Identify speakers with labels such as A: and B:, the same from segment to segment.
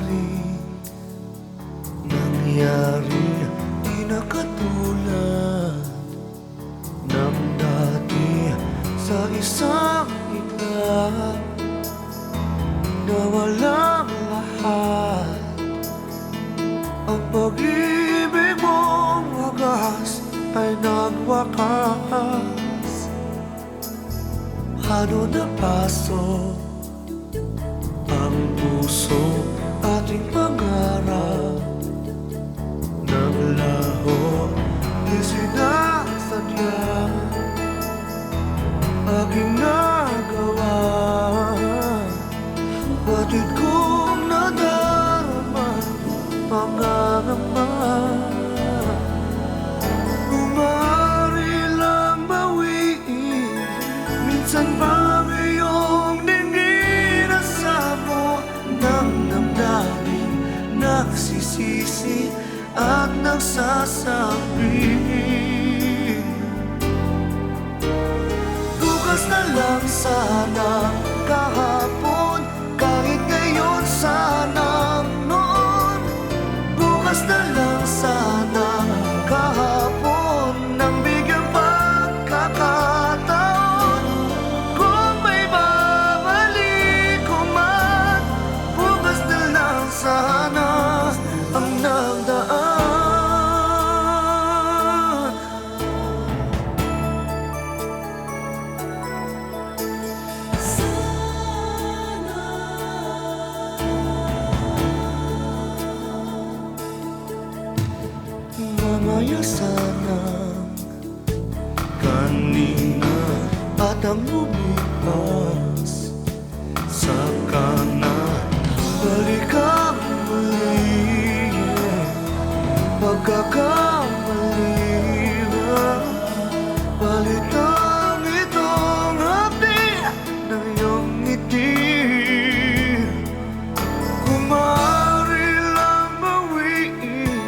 A: maaaring nangyari di na katulad ng dati sa isang ina na walang lahat. Ang pag-ibig mong wagas ay nagwakas. Paano napasok ang puso ating pangarap? Naglaho, di sinasadya, aking nagawa. Batid kong nadarama, pangangamba. Umari lang bawiin, minsan pa ngayong dinggin na sabo ng damdamin, nagsisisi at nagsasabi. Bukas na lang sana, kahapon, kahit ngayon sanang noon. Bukas na lang sana, kahapon, nang bigyang pagkakataon. Kung may babalik ko man, bukas na lang sana ang nagdaan. Mamaya sana kanina at ang lumipas, saka na balikan muli. Pagkakamali, palitan itong hapdi ng iyong ngiti. Kung maaari lang bawiin,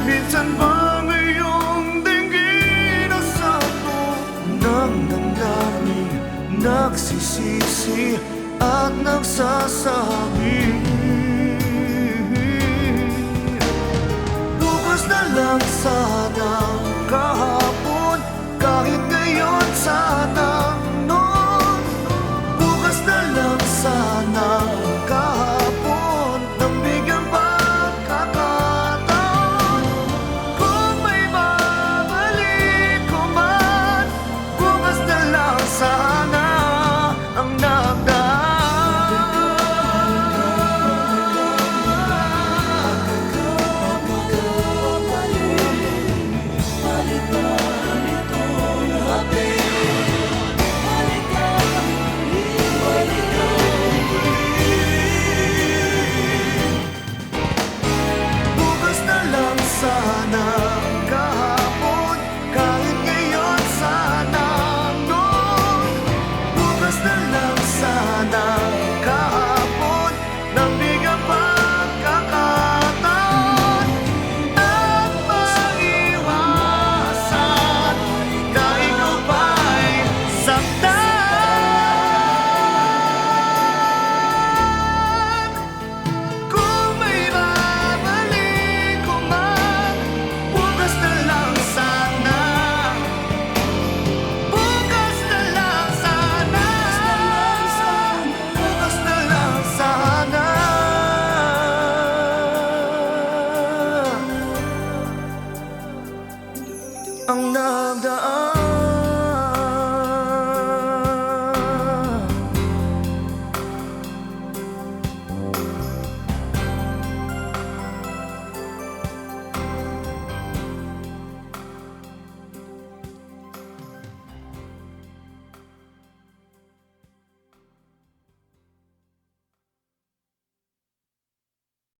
A: minsan ba ngayong dinggin na sabo ng damdamin, nagsisisi at nagsasabi. Bukas na lang sana, kahapon, kahit ngayon sanang noon. Bukas na lang sana, kahapon, nang bigyang pagkakataon. Kung may babalik ko man, bukas na lang sana ang nagdaan. Bukas na lang sana, kahapon, kahit ngayon sanang noon. Bukas na lang sana, kahapon, nang bigyang pagkakataon. At maiwasan na ikaw pa'y saktan. Kung may babalik ko man, bukas na lang sana. Bukas na lang sana. Bukas na lang sana ang nagdaan.